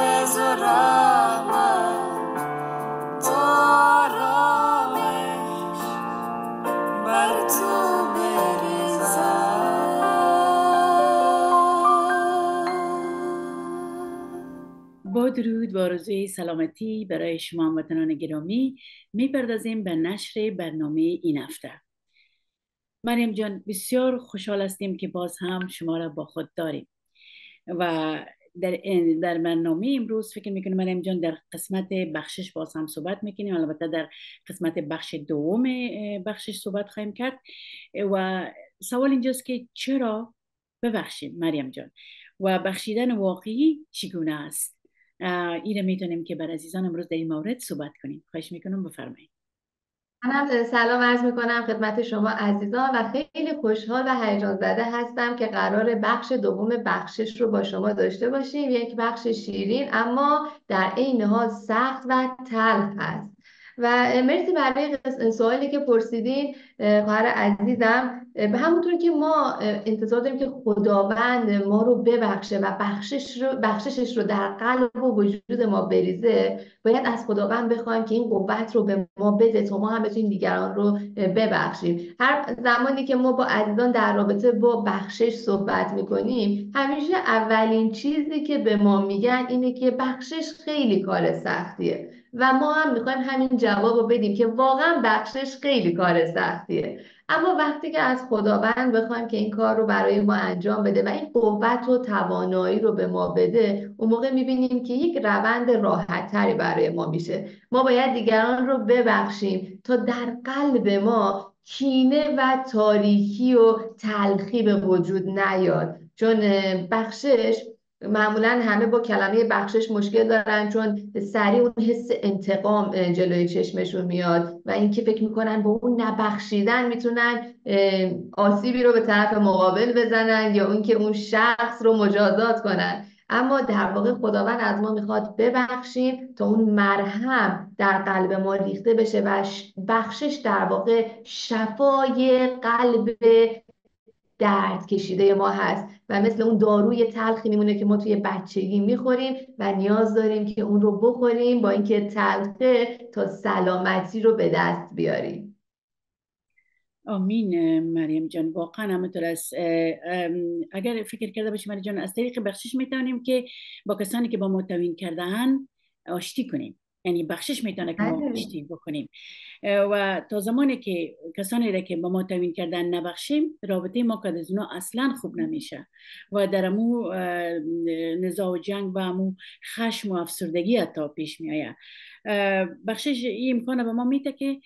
فیض و رحمت تو آرامش بر تو بریزد. با درود و آرزوی سلامتی برای شما هموطنان گرامی، میپردازیم به نشر برنامه این هفته. مریم جان، بسیار خوشحال هستیم که باز هم شما را با خود داریم و در برنامه امروز فکر میکنم مریم جان در قسمت بخشش باز هم صحبت میکنیم. البته در قسمت بخش دوم بخشش صحبت خواهیم کرد و سوال اینجاست که چرا ببخشیم مریم جان و بخشیدن واقعی چگونه است؟ این رو میتونیم که بر عزیزان امروز در این مورد صحبت کنیم. خواهش میکنم بفرمایید. منم سلام عرض میکنم خدمت شما عزیزان و خیلی خوشحال و هیجان زده هستم که قرار بخش دوم بخشش رو با شما داشته باشیم. یک بخش شیرین اما در عین حال سخت و تلخ هست. و مرسی برای سوالی که پرسیدین خواهر عزیزم. به همونطور که ما انتظار داریم که خداوند ما رو ببخشه و بخششش رو در قلب و وجود ما بریزه، باید از خداوند بخوایم که این قوت رو به ما بده تا ما هم بتونیم دیگران رو ببخشیم. هر زمانی که ما با عزیزان در رابطه با بخشش صحبت میکنیم، همیشه اولین چیزی که به ما میگن اینه که بخشش خیلی کار سختیه و ما هم میخوایم همین جواب رو بدیم که واقعا بخشش خیلی کار سختیه. اما وقتی که از خداوند بخوایم که این کار رو برای ما انجام بده و این قوت و توانایی رو به ما بده، اون موقع میبینیم که یک روند راحت تری برای ما میشه. ما باید دیگران رو ببخشیم تا در قلب ما کینه و تاریکی و تلخی به وجود نیاد، چون بخشش معمولا همه با کلمه بخشش مشکل دارن، چون سریع اون حس انتقام جلوی چشمشون میاد و اینکه فکر میکنن با اون نبخشیدن میتونن آسیبی رو به طرف مقابل بزنن یا اینکه اون شخص رو مجازات کنن. اما در واقع خداوند از ما میخواد ببخشیم تا اون مرهم در قلب ما ریخته بشه و بخشش در واقع شفای قلب درد کشیده ما هست و مثل اون داروی تلخی میمونه که ما توی بچگی میخوریم و نیاز داریم که اون رو بخوریم با اینکه تلخه تا سلامتی رو به دست بیاریم. آمین مریم جان. واقعا همونطور است. اگر فکر کرده باشیم مریم جان، از طریق بخشش میتونیم که با کسانی که با ما توهین کرده‌اند آشتی کنیم. یعنی بخشش میتونه که ما آشتی بکنیم و تا زمانی که کسانی را که با ما توهین کردن نبخشیم، رابطه ما که از اونا اصلا خوب نمیشه و در امو نزاع و جنگ و امو خشم و افسردگی حتی پیش میآید. بخشش این امکان به ما میده که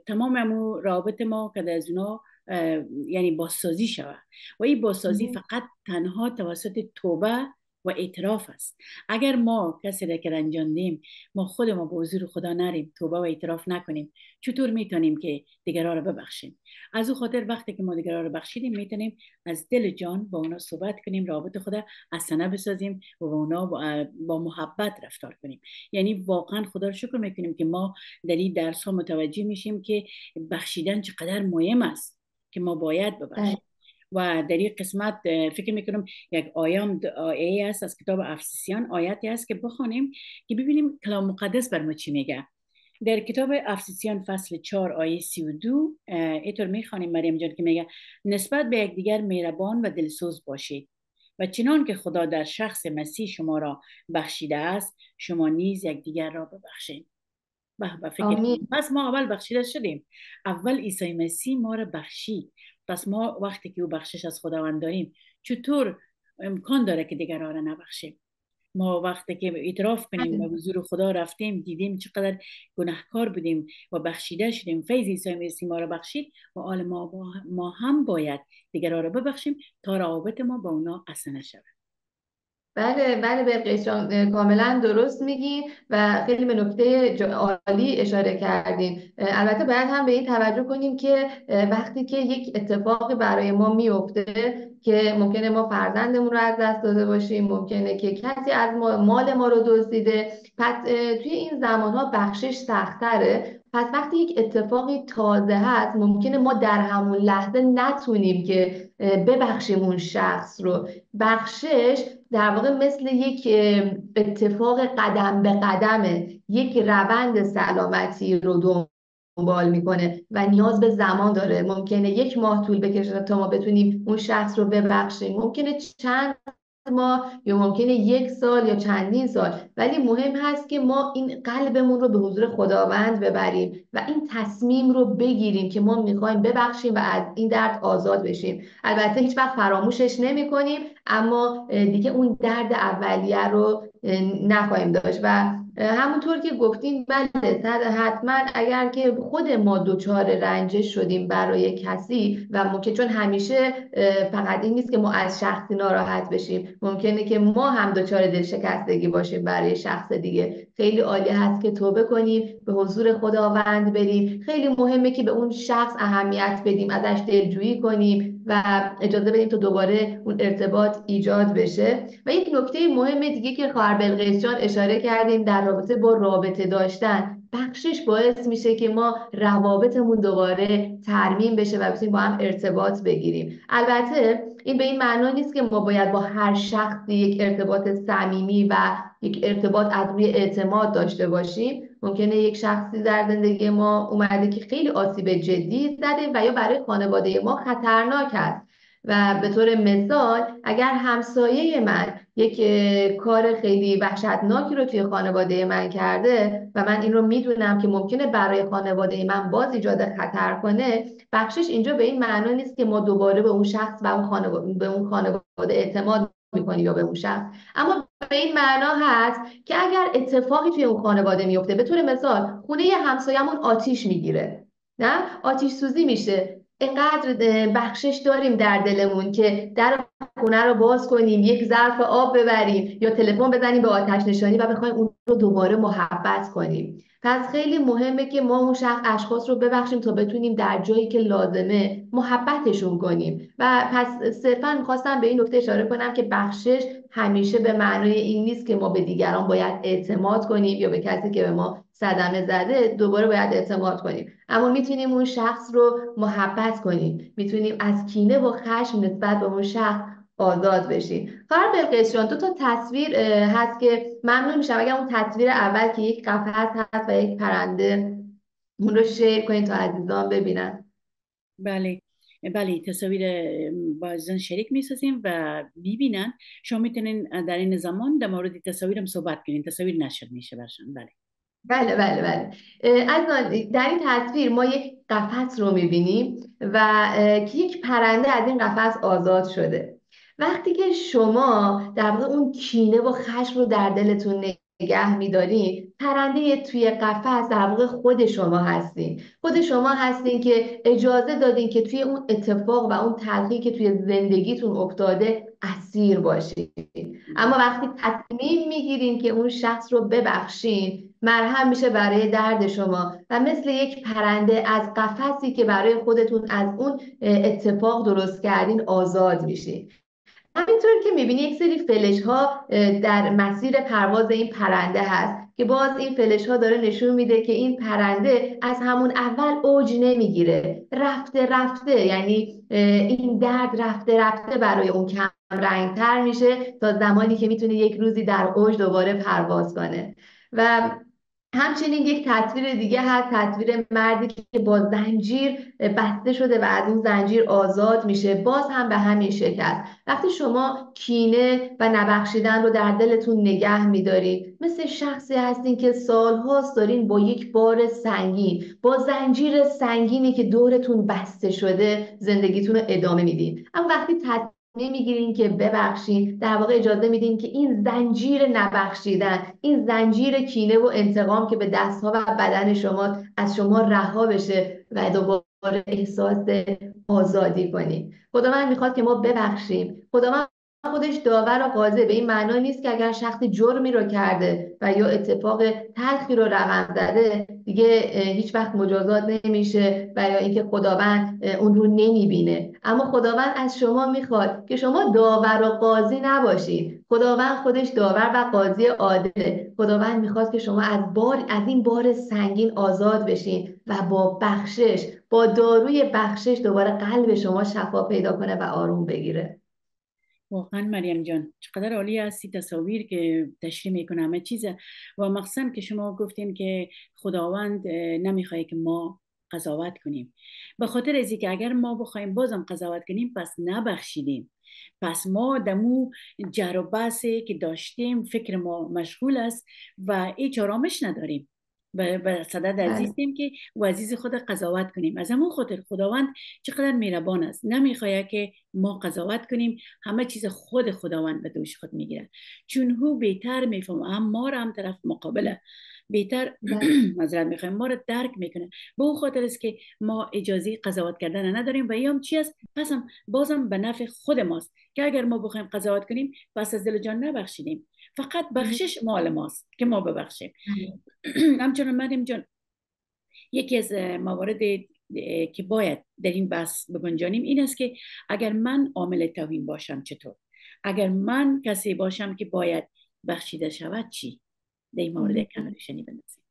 تمام امو رابط ما که از اونا یعنی بازسازی شود و این بازسازی فقط تنها توسط توبه و اعتراف است. اگر ما کسی را که رنجاندیم ما خود ما به حضور خدا نریم، توبه و اعتراف نکنیم، چطور میتونیم که دیگران را ببخشیم؟ از او خاطر وقتی که ما دیگران را بخشیدیم میتونیم از دل جان با اونا صحبت کنیم، رابط خدا حسنه بسازیم و با اونا با محبت رفتار کنیم. یعنی واقعا خدا رو شکر میکنیم که ما در این درس ها متوجه میشیم که بخشیدن چقدر مهم است که ما باید ببخشیم. و در این قسمت فکر میکنم یک آیه است از کتاب افسوسیان، آیاتی است که بخونیم که ببینیم کلام مقدس بر ما چی میگه. در کتاب افسوسیان فصل 4 آیه 32 اینطور میخوانیم مریم جان که میگه نسبت به یکدیگر مهربان و دلسوز باشید و چنان که خدا در شخص مسیح شما را بخشیده است شما نیز یکدیگر را ببخشید. پس ما اول بخشیده شدیم، اول عیسی مسیح ما را بخشید. پس ما وقتی که او بخشش از خداوند داریم چطور امکان داره که دیگران را نبخشیم؟ ما وقتی که اعتراف کنیم به حضور خدا رفتیم دیدیم چقدر گناهکار بودیم و بخشیده شدیم، فیض عیسی مسیح ما را بخشید و حال ما هم باید دیگران را ببخشیم تا روابط ما با اونا حسنه شود. بله برقیس جان، کاملا درست میگین و خیلی به نکته عالی اشاره کردین. البته باید هم به این توجه کنیم که وقتی که یک اتفاقی برای ما میفته که ممکنه ما فرزندمون رو از دست داده باشیم، ممکنه که کسی از مال ما رو دزدیده، پس توی این زمانها بخشش سخت‌تره. پس وقتی یک اتفاقی تازه هست ممکنه ما در همون لحظه نتونیم که ببخشیم اون شخص رو. بخشش در واقع مثل یک اتفاق قدم به قدمه، یک روند سلامتی رو دنبال میکنه و نیاز به زمان داره. ممکنه 1 ماه طول بکشه تا ما بتونیم اون شخص رو ببخشیم، ممکنه چند ماه، یا ممکنه 1 سال یا چندین سال، ولی مهم هست که ما این قلبمون رو به حضور خداوند ببریم و این تصمیم رو بگیریم که ما میخوایم ببخشیم و از این درد آزاد بشیم. البته هیچ وقت فراموشش نمی کنیم، اما دیگه اون درد اولیه رو نخواهیم داشت. و همونطور که گفتیم، بله حتما اگر که خود ما دچار رنجش شدیم برای کسی و ممکن، چون همیشه فقط این نیست که ما از شخصی ناراحت بشیم، ممکنه که ما هم دچار دلشکستگی باشیم برای شخص دیگه. خیلی عالی هست که توبه کنیم، به حضور خداوند بریم. خیلی مهمه که به اون شخص اهمیت بدیم، ازش دلجویی کنیم و اجازه بدیم تا دوباره اون ارتباط ایجاد بشه. و یک نکته مهم دیگه که خواهر بلقیس جان اشاره کردیم در رابطه با رابطه داشتن، بخشش باعث میشه که ما روابطمون دوباره ترمیم بشه و بتونیم با هم ارتباط بگیریم. البته این به این معنا نیست که ما باید با هر شخصی یک ارتباط صمیمی و یک ارتباط از روی اعتماد داشته باشیم. ممکنه یک شخصی در زندگی ما اومده که خیلی آسیب جدی زده و یا برای خانواده ما خطرناک است. و به طور مثال اگر همسایه من یک کار خیلی وحشتناکی رو توی خانواده من کرده و من این رو میدونم که ممکنه برای خانواده من باز ایجاد خطر کنه، بخشش اینجا به این معنا نیست که ما دوباره به اون شخص و به اون خانواده اعتماد میکنیم یا به اون شخص، اما به این معنا هست که اگر اتفاقی توی اون خانواده میفته، به طور مثال خونه همسایه‌مون آتیش میگیره، نه آتیش سوزی میشه، اینقدر بخشش داریم در دلمون که در خونه رو باز کنیم، یک ظرف آب ببریم یا تلفن بزنیم به آتش نشانی و بخوایم اون رو دوباره محبت کنیم. پس خیلی مهمه که ما اون اشخاص رو ببخشیم تا بتونیم در جایی که لازمه محبتشون کنیم. و پس صرفا میخواستم به این نکته اشاره کنم که بخشش همیشه به معنای این نیست که ما به دیگران باید اعتماد کنیم یا به کسی که به ما صدمه زده دوباره باید اعتماد کنیم، اما میتونیم اون شخص رو محبت کنیم، میتونیم از کینه و خشم نسبت به اون شخص آزاد بشیم. خواهر بلقیس جان، 2 تا تصویر هست که ممنون میشم اگر اون تصویر اول که یک قفس هست و یک پرنده، اون رو شیر کنید تا عزیزان ببینن. بله بله، تصاویر با عزیزان شریک میسازیم و ببینن. شما میتونین در این زمان در مورد تصاویرم صحبت کنین، تصاویر نشر میشه برشان. بله بله بله بله. عزیزان، در این تصویر ما یک قفس رو میبینیم و که یک پرنده از این قفس آزاد شده. وقتی که شما در واقع اون کینه و خشم رو در دلتون نگه میدارین، پرنده توی قفس در واقع خود شما هستین. خود شما هستین که اجازه دادین که توی اون اتفاق و اون تلخی که توی زندگیتون افتاده اسیر باشین. اما وقتی تصمیم میگیرین که اون شخص رو ببخشین، مرهم میشه برای درد شما و مثل یک پرنده از قفسی که برای خودتون از اون اتفاق درست کردین آزاد میشین. همینطور که میبینی یک سری فلش ها در مسیر پرواز این پرنده هست که باز این فلش ها داره نشون میده که این پرنده از همون اول اوج نمیگیره، رفته رفته، یعنی این درد رفته رفته برای اون کم رنگتر میشه تا زمانی که میتونه یک روزی در اوج دوباره پرواز کنه. و همچنین یک تصویر دیگه هست، تصویر مردی که با زنجیر بسته شده و از اون زنجیر آزاد میشه، باز هم به همین شکل است. وقتی شما کینه و نبخشیدن رو در دلتون نگه میدارید، مثل شخصی هستین که سالهاست دارین با یک بار سنگین، با زنجیر سنگینی که دورتون بسته شده زندگیتون رو ادامه میدین. اما وقتی نمیگیرین که ببخشین، در واقع اجازه میدین که این زنجیر نبخشیدن، این زنجیر کینه و انتقام که به دستها و بدن شما از شما رها بشه و دوباره احساس آزادی کنین. خداوند میخواد که ما ببخشیم. خداوند خودش داور و قاضی، به این معنا نیست که اگر شخصی جرمی رو کرده و یا اتفاق تلخی رو رقم زده دیگه هیچ وقت مجازات نمیشه و یا اینکه خداوند اون رو نمیبینه. اما خداوند از شما میخواد که شما داور و قاضی نباشید. خداوند خودش داور و قاضی عادله. خداوند میخواد که شما از این بار سنگین آزاد بشین و با بخشش، با داروی بخشش دوباره قلب شما شفا پیدا کنه و آروم بگیره. واقعا مریم جان چقدر عالی هستی، تصاویر که تشریح میکنه همه چیزه. و مخصوصا که شما گفتین که خداوند نمیخواد که ما قضاوت کنیم. به خاطر ازی که اگر ما بخوایم بازم قضاوت کنیم پس نبخشیدیم، پس ما دمو جر و بحثی که داشتیم فکر ما مشغول است و هیچ آرامش نداریم. به صدد بله عزیزیم که و عزیز خود قضاوت کنیم. از همون خاطر خداوند چقدر مهربان است، نمیخواد که ما قضاوت کنیم، همه چیز خود خداوند به دوش خود میگیره، چون هو بهتر میفهمه، هم ما را هم طرف مقابله بهتر بله معذرت میخوایم ما رو درک میکنه. به اون خاطر است که ما اجازه قضاوت کردن نداریم و یام چی است پس هم بازم به نفع خود ماست که اگر ما بخوایم قضاوت کنیم پس از دل جان نبخشیدیم، فقط بخشش مال ماست که ما ببخشیم. همچنان مریم جان یکی از موارد که باید در این بحث بگنجانیم این است که اگر من عامل توهین باشم چطور، اگر من کسی باشم که باید بخشیده شود چی، در این مورد کم روشنی بندازیم.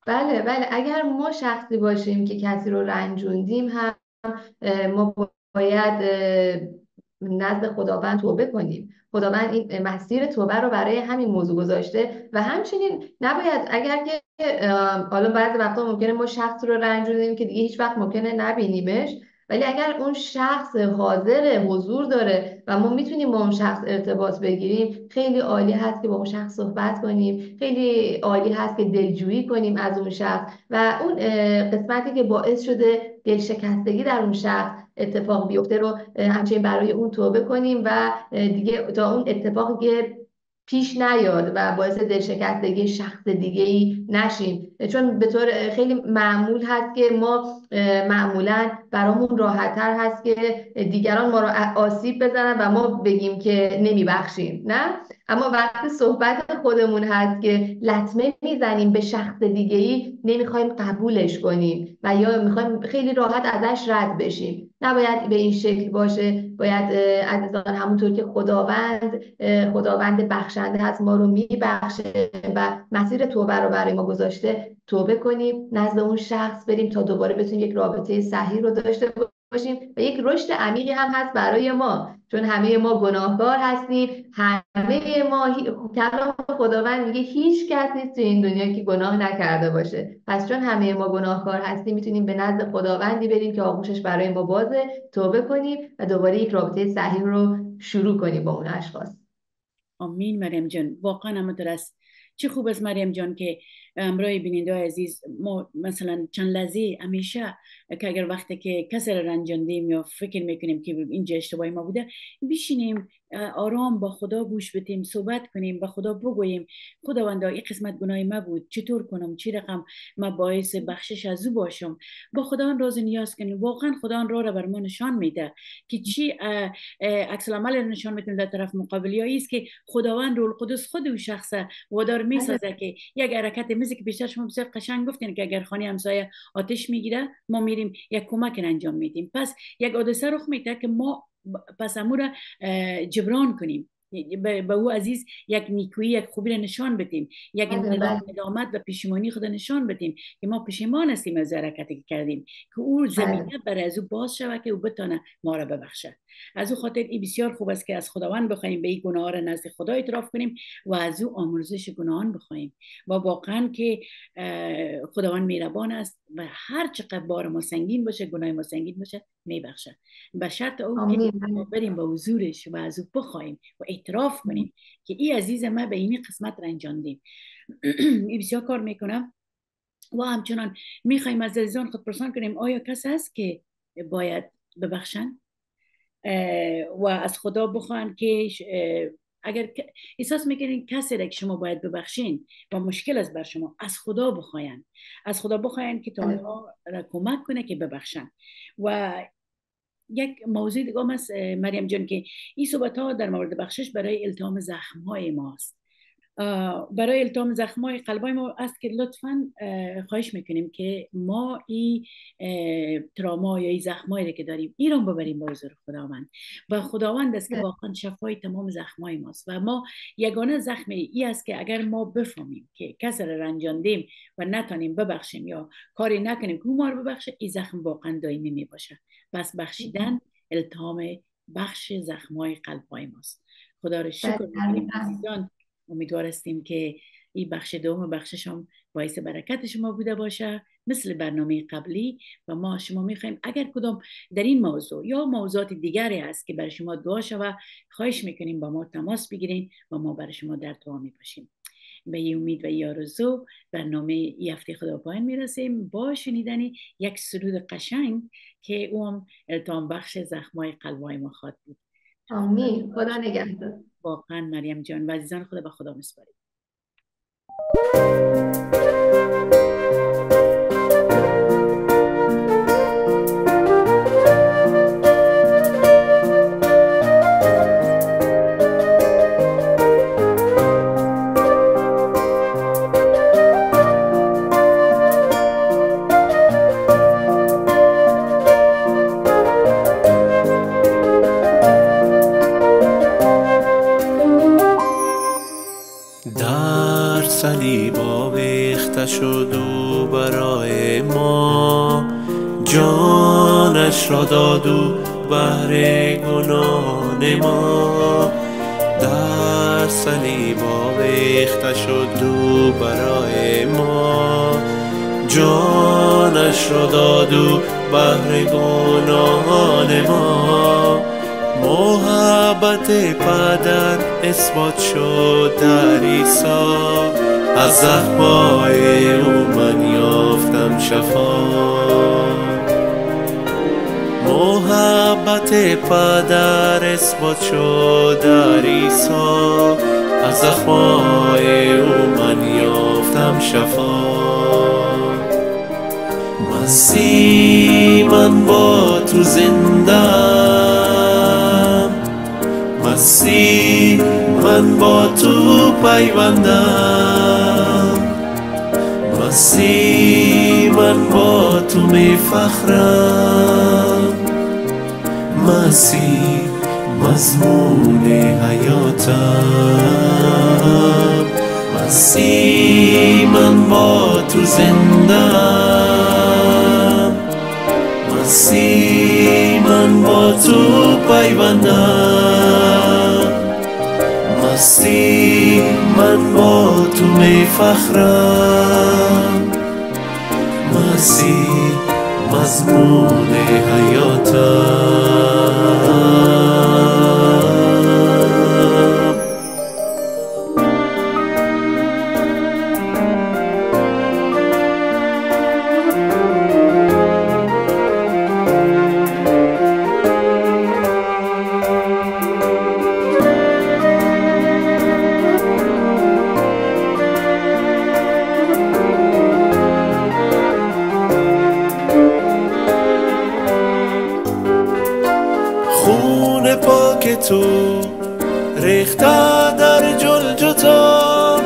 بله بله، اگر ما شخصی باشیم که کسی رو رنجوندیم هم ما باید نزد خداوند توبه کنیم. خداوند این مسیر توبه رو برای همین موضوع گذاشته و همچنین نباید اگر که حالا بعضی وقتا ممکنه ما شخص رو رنجونیم که دیگه هیچ وقت ممکنه نبینیمش، ولی اگر اون شخص حاضر حضور داره و ما میتونیم با اون شخص ارتباط بگیریم، خیلی عالی هست که با اون شخص صحبت کنیم، خیلی عالی هست که دلجویی کنیم از اون شخص و اون قسمتی که باعث شده دلشکستگی در اون شخص اتفاق بیفته رو همچنین برای اون توبه کنیم و دیگه تا اون اتفاقی که پیش نیاد و باعث دلشکستگی شخص دیگه ای نشیم. چون به طور خیلی معمول هست که ما معمولا برامون راحت‌تر هست که دیگران ما رو آسیب بزنن و ما بگیم که نمیبخشیم، نه؟ اما وقتی صحبت خودمون هست که لطمه میزنیم به شخص دیگه ای، نمیخوایم قبولش کنیم و یا میخوایم خیلی راحت ازش رد بشیم. نباید به این شکل باشه. باید عزیزان همونطور که خداوند بخشنده هست ما رو میبخشه و مسیر توبه رو برای ما گذاشته، توبه کنیم، نزد اون شخص بریم تا دوباره بتونیم یک رابطه صحیح رو داشته باشیم و یک رشد عمیقی هم هست برای ما، چون همه ما گناهکار هستیم. همه ما کلام خداوند میگه هیچ کس نیست تو این دنیا که گناه نکرده باشه. پس چون همه ما گناهکار هستیم میتونیم به نزد خداوندی بریم که آغوشش برای ما بازه، توبه کنیم و دوباره یک رابطه صحیح رو شروع کنیم با اون اشخاص. آمین مریم جان، واقعا همونطور است. چه خوب است مریم جان که امرای بیننده عزیز ما مثلا چند لحظه همیشه که اگر وقتی که کسی را رنجاندیم یا فکر میکنیم که اینجا اشتباهی ما بوده، بشینیم آرام با خدا گوش بدیم، صحبت کنیم، با خدا بگوییم خداوندا این قسمت گناه ما بود، چطور کنم، چی رقم ما باعث بخشش از او باشم، با خدا راز نیاز کنیم. واقعا خدا راه را بر ما نشان میده که چی عکس العمل نشان میتونه در طرف مقابل، یا است که خداوند روح القدس خود او شخص وادار میسازه که یک حرکت میزه که بیشتر شما بسیار قشنگ گفتین که اگر خانه همسایه آتش میگیره ما میریم یک کمک انجام میدیم. پس یک حادثه رخ میده که ما پس امور جبران کنیم، به او عزیز یک نیکویی، یک خوبی را نشان بدیم، یک ندامت و پشیمانی خود نشان بدیم که ما پشیمان هستیم از حرکتی که کردیم، که او زمینه برای از او باز شود که او بتونه ما را ببخشه. از او خاطر این بسیار خوب است که از خداوند بخوایم به این گناه را نزد خدا اعتراف کنیم و از او آمرزش گناهان بخوایم و واقعا که خداوند مهربان است و هر چقدر بار ما سنگین باشه، گناه ما سنگین باشه، میبخشه، به شرط او که ما بریم به حضورش و از او بخوایم و اعتراف کنیم که این عزیز ما به این قسمت رنجاندیم. این بسیار کار میکنم و همچنان میخوایم از عزیزان خود پرسان کنیم آیا کس هست که باید ببخشن و از خدا بخواین که اگر احساس میکنین کسی را که شما باید ببخشین و مشکل است بر شما، از خدا بخواین، از خدا بخواین که تا آنها را کمک کنه که ببخشن. و یک موضوع دیگه است مریم جان که این صحبت ها در مورد بخشش برای التهام زخم های ماست، برای التهام زخمای قلبای ما است که لطفاً خواهش میکنیم که ما این تراما یا این زخمایی که داریم این رو ببریم به حضور خداوند و خداوند است که واقعا شفای تمام زخمای ماست و ما یگانه زخم ای است که اگر ما بفهمیم که کسی را رنجاندیم و نتونیم ببخشیم یا کاری نکنیم که او ما رو ببخشه، این زخم واقعا دائمی میباشه. پس بخشیدن التهام بخش زخمای قلب‌های ماست. خدا رو شکر میکنیم عزیزان. امیدوار هستیم که این بخش دوم بخشش هم باعث برکت شما بوده باشه مثل برنامه قبلی. و ما شما میخوایم اگر کدام در این موضوع یا موضوعات دیگری هست که برای شما دعا شود، خواهش میکنیم با ما تماس بگیرین و ما برای شما در دعا میباشیم. به این امید و این آرزو برنامه این هفته خدا پایان میرسیم با شنیدن یک سرود قشنگ که اون التهام بخش زخمای قلبای ما خواهد بود. آمین. خدا نگهدار. واقعا مریم جان و عزیزان خدا به خدا میسپاریم. صلیب آویخته شد او برای ما، جانش را داد او بهر گناهان ما. در صلیب آویخته شد او برای ما، جانش را داد او بهر گناهان ما. محبت پدر اثبات شد در عیسی، از زخمای او من یافتم شفا. محبت پدر اثبات شد در عیسی، از زخمای او من یافتم شفا. مسیح من با تو زندم، مسیح من با تو پیوندم، مسیح من با تو میفخرم. مسیح مضمون حیاتم، مسیح من با تو زندم، مسیح من با تو پیوندم، مسیح من با تو میفخرم. مسیح مضمون حیاتم. خون پاک تو ریخته در جلجتا،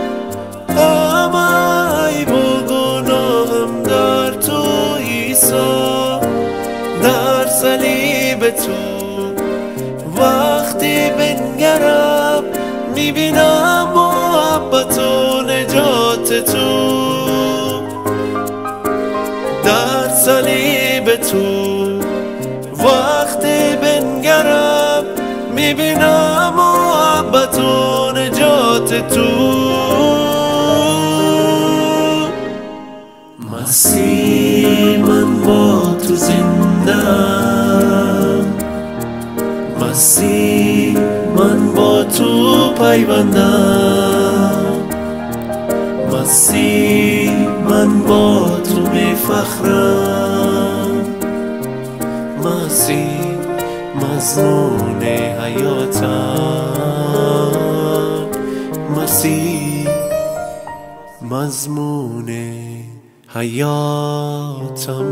همه عیب و گناهم در تو عیسی. در صلیب تو وقتی بنگرم، میبینم محبت و نجات تو. در صلیب تو وقتی بنگرم، میبینم محبت و نجات تو. مسیح من با تو زندم، مسیح من با تو پیوندم، مسیح من با تو میفخرم. مسیح مضمون حیاتم، مسیح مضمون حیاتم.